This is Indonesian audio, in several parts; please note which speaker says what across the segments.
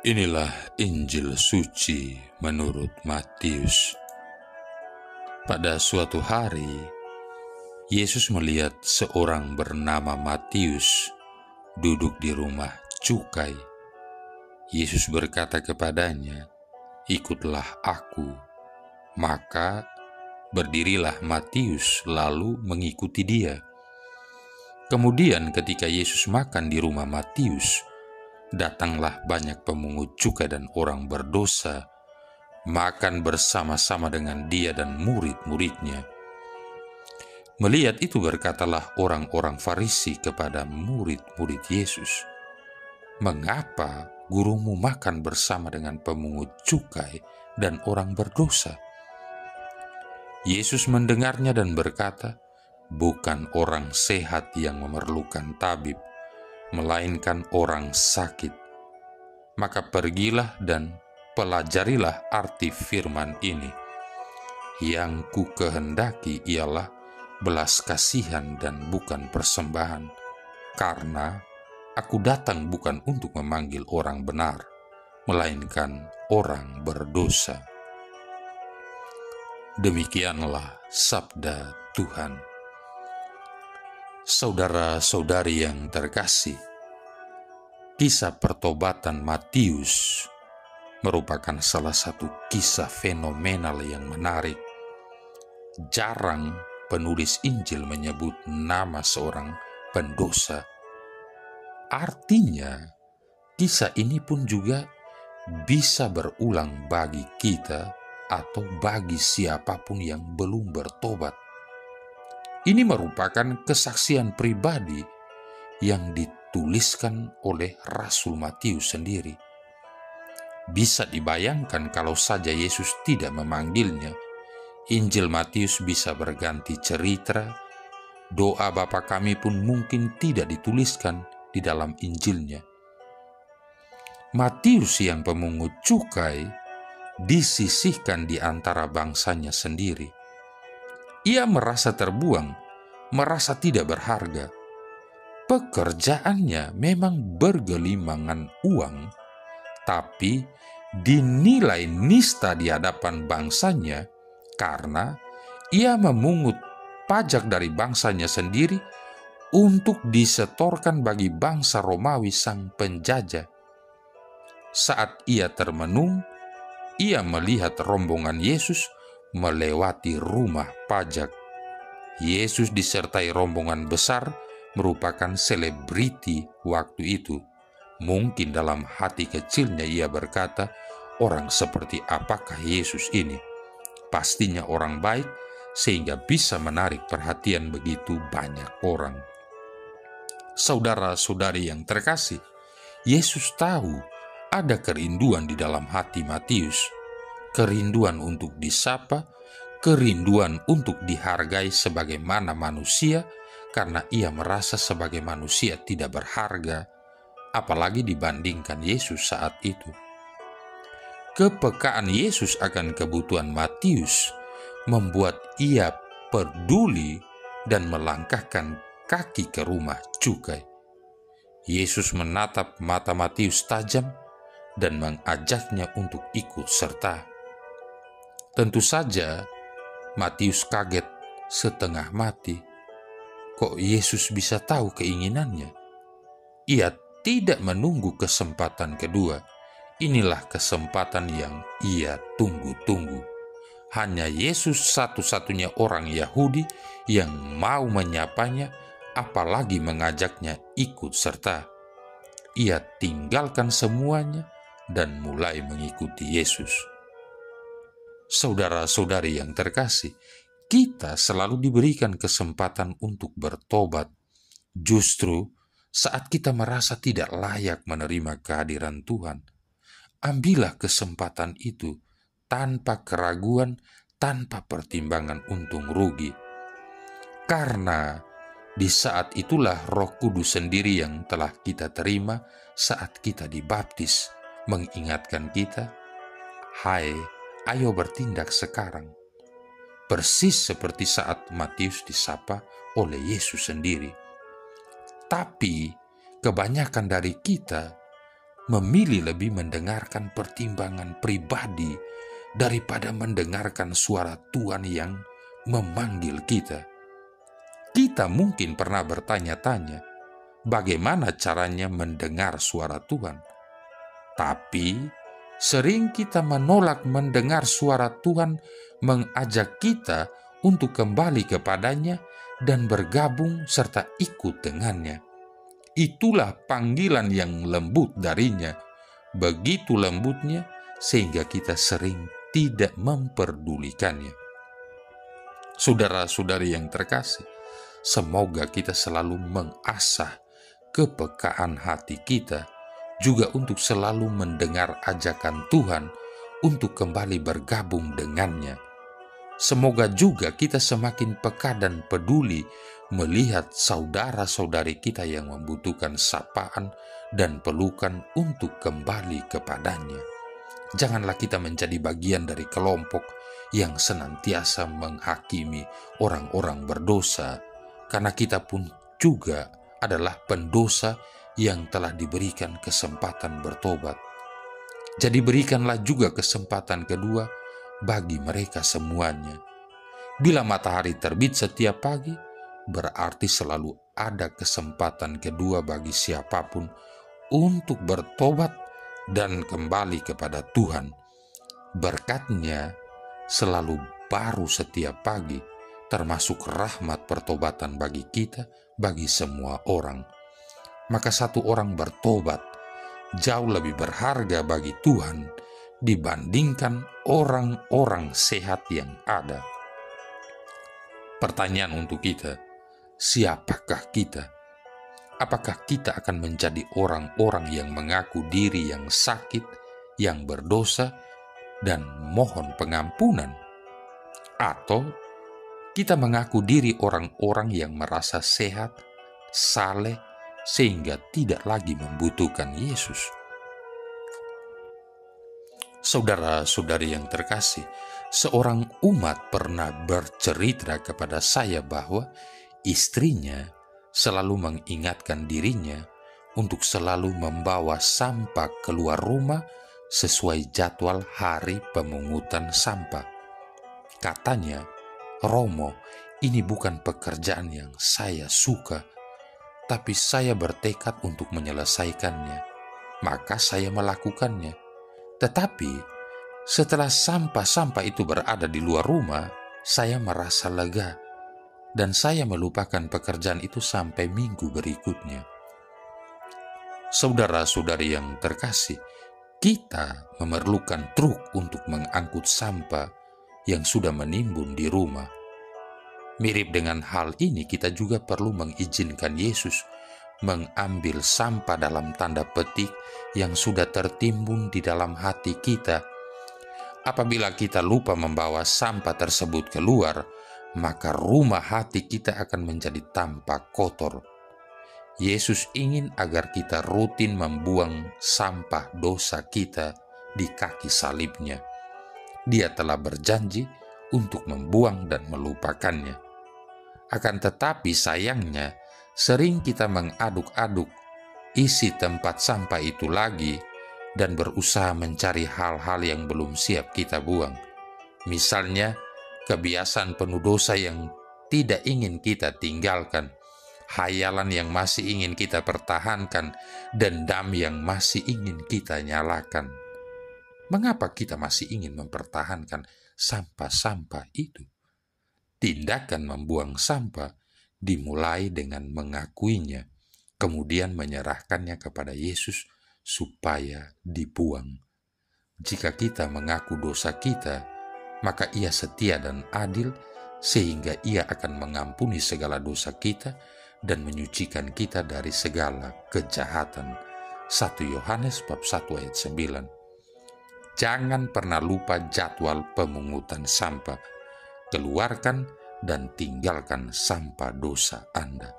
Speaker 1: Inilah Injil suci menurut Matius. Pada suatu hari, Yesus melihat seorang bernama Matius duduk di rumah cukai. Yesus berkata kepadanya, "Ikutlah aku." Maka berdirilah Matius lalu mengikuti dia. Kemudian ketika Yesus makan di rumah Matius, datanglah banyak pemungut cukai dan orang berdosa, makan bersama-sama dengan dia dan murid-muridnya. Melihat itu berkatalah orang-orang Farisi kepada murid-murid Yesus, "Mengapa gurumu makan bersama dengan pemungut cukai dan orang berdosa?" Yesus mendengarnya dan berkata, "Bukan orang sehat yang memerlukan tabib, melainkan orang sakit. Maka pergilah dan pelajarilah arti firman ini. Yang ku kehendaki ialah belas kasihan dan bukan persembahan, karena aku datang bukan untuk memanggil orang benar, melainkan orang berdosa." Demikianlah sabda Tuhan. Saudara-saudari yang terkasih, kisah pertobatan Matius merupakan salah satu kisah fenomenal yang menarik. Jarang penulis Injil menyebut nama seorang pendosa. Artinya, kisah ini pun juga bisa berulang bagi kita atau bagi siapapun yang belum bertobat. Ini merupakan kesaksian pribadi yang dituliskan oleh Rasul Matius sendiri. Bisa dibayangkan kalau saja Yesus tidak memanggilnya, Injil Matius bisa berganti cerita, doa Bapa kami pun mungkin tidak dituliskan di dalam Injilnya. Matius yang pemungut cukai disisihkan di antara bangsanya sendiri. Ia merasa terbuang, merasa tidak berharga. Pekerjaannya memang bergelimangan uang, tapi dinilai nista di hadapan bangsanya karena ia memungut pajak dari bangsanya sendiri untuk disetorkan bagi bangsa Romawi sang penjajah. Saat ia termenung, ia melihat rombongan Yesus melewati rumah pajak. Yesus disertai rombongan besar merupakan selebriti waktu itu. Mungkin dalam hati kecilnya ia berkata, "Orang seperti apakah Yesus ini? Pastinya orang baik sehingga bisa menarik perhatian begitu banyak orang." Saudara-saudari yang terkasih, Yesus tahu ada kerinduan di dalam hati Matius, kerinduan untuk disapa, kerinduan untuk dihargai sebagaimana manusia, karena ia merasa sebagai manusia tidak berharga, apalagi dibandingkan Yesus saat itu. Kepekaan Yesus akan kebutuhan Matius membuat ia peduli dan melangkahkan kaki ke rumah cukai. Yesus menatap mata Matius tajam dan mengajaknya untuk ikut serta. Tentu saja Matius kaget setengah mati. Kok Yesus bisa tahu keinginannya? Ia tidak menunggu kesempatan kedua. Inilah kesempatan yang ia tunggu-tunggu. Hanya Yesus satu-satunya orang Yahudi yang mau menyapanya, apalagi mengajaknya ikut serta. Ia tinggalkan semuanya dan mulai mengikuti Yesus. Saudara-saudari yang terkasih, kita selalu diberikan kesempatan untuk bertobat. Justru saat kita merasa tidak layak menerima kehadiran Tuhan, ambillah kesempatan itu tanpa keraguan, tanpa pertimbangan untung rugi. Karena di saat itulah Roh Kudus sendiri yang telah kita terima saat kita dibaptis mengingatkan kita, "Hai, ayo bertindak sekarang." Persis seperti saat Matius disapa oleh Yesus sendiri. Tapi kebanyakan dari kita memilih lebih mendengarkan pertimbangan pribadi daripada mendengarkan suara Tuhan yang memanggil kita. Kita mungkin pernah bertanya-tanya, bagaimana caranya mendengar suara Tuhan? Tapi sering kita menolak mendengar suara Tuhan mengajak kita untuk kembali kepadanya dan bergabung serta ikut dengannya. Itulah panggilan yang lembut darinya, begitu lembutnya sehingga kita sering tidak memperdulikannya. Saudara-saudari yang terkasih, semoga kita selalu mengasah kepekaan hati kita juga untuk selalu mendengar ajakan Tuhan untuk kembali bergabung dengannya. Semoga juga kita semakin peka dan peduli melihat saudara-saudari kita yang membutuhkan sapaan dan pelukan untuk kembali kepadanya. Janganlah kita menjadi bagian dari kelompok yang senantiasa menghakimi orang-orang berdosa, karena kita pun juga adalah pendosa yang telah diberikan kesempatan bertobat. Jadi berikanlah juga kesempatan kedua bagi mereka semuanya. Bila matahari terbit setiap pagi, berarti selalu ada kesempatan kedua bagi siapapun untuk bertobat dan kembali kepada Tuhan. Berkat-Nya selalu baru setiap pagi, termasuk rahmat pertobatan bagi kita, bagi semua orang. Maka satu orang bertobat jauh lebih berharga bagi Tuhan dibandingkan orang-orang sehat yang ada. Pertanyaan untuk kita, siapakah kita? Apakah kita akan menjadi orang-orang yang mengaku diri yang sakit, yang berdosa, dan mohon pengampunan? Atau kita mengaku diri orang-orang yang merasa sehat, saleh, sehingga tidak lagi membutuhkan Yesus? Saudara-saudari yang terkasih, seorang umat pernah bercerita kepada saya bahwa istrinya selalu mengingatkan dirinya untuk selalu membawa sampah keluar rumah sesuai jadwal hari pemungutan sampah. Katanya, "Romo, ini bukan pekerjaan yang saya suka, tapi saya bertekad untuk menyelesaikannya, maka saya melakukannya. Tetapi setelah sampah-sampah itu berada di luar rumah, saya merasa lega, dan saya melupakan pekerjaan itu sampai minggu berikutnya." Saudara-saudari yang terkasih, kita memerlukan truk untuk mengangkut sampah yang sudah menimbun di rumah. Mirip dengan hal ini, kita juga perlu mengizinkan Yesus mengambil sampah dalam tanda petik yang sudah tertimbun di dalam hati kita. Apabila kita lupa membawa sampah tersebut keluar, maka rumah hati kita akan menjadi tampak kotor. Yesus ingin agar kita rutin membuang sampah dosa kita di kaki salib-Nya. Dia telah berjanji untuk membuang dan melupakannya. Akan tetapi sayangnya, sering kita mengaduk-aduk isi tempat sampah itu lagi dan berusaha mencari hal-hal yang belum siap kita buang. Misalnya, kebiasaan penuh dosa yang tidak ingin kita tinggalkan, hayalan yang masih ingin kita pertahankan, dendam yang masih ingin kita nyalakan. Mengapa kita masih ingin mempertahankan sampah-sampah itu? Tindakan membuang sampah dimulai dengan mengakuinya, kemudian menyerahkannya kepada Yesus supaya dibuang. Jika kita mengaku dosa kita, maka Ia setia dan adil, sehingga Ia akan mengampuni segala dosa kita dan menyucikan kita dari segala kejahatan. 1 Yohanes bab 1 ayat 9. Jangan pernah lupa jadwal pemungutan sampah. Keluarkan dan tinggalkan sampah dosa Anda.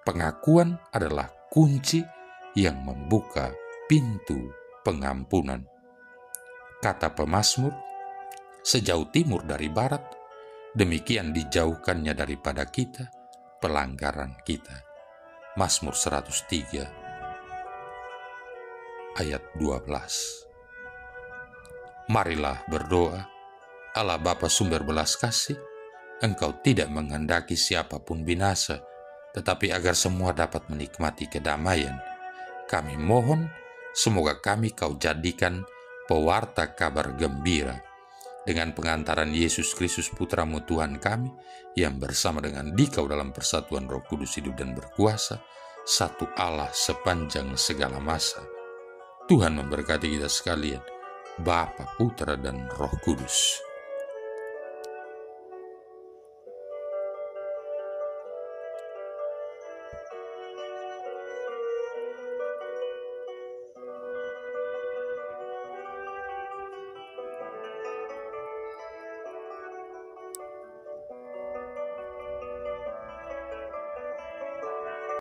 Speaker 1: Pengakuan adalah kunci yang membuka pintu pengampunan. Kata pemazmur, "Sejauh timur dari barat, demikian dijauhkannya daripada kita pelanggaran kita." Mazmur 103 ayat 12. Marilah berdoa. Allah Bapa sumber belas kasih, Engkau tidak menghendaki siapapun binasa, tetapi agar semua dapat menikmati kedamaian. Kami mohon, semoga kami Kau jadikan pewarta kabar gembira dengan pengantaran Yesus Kristus Putra-Mu Tuhan kami, yang bersama dengan Dikau dalam persatuan Roh Kudus hidup dan berkuasa, satu Allah sepanjang segala masa. Tuhan memberkati kita sekalian, Bapa, Putra, dan Roh Kudus.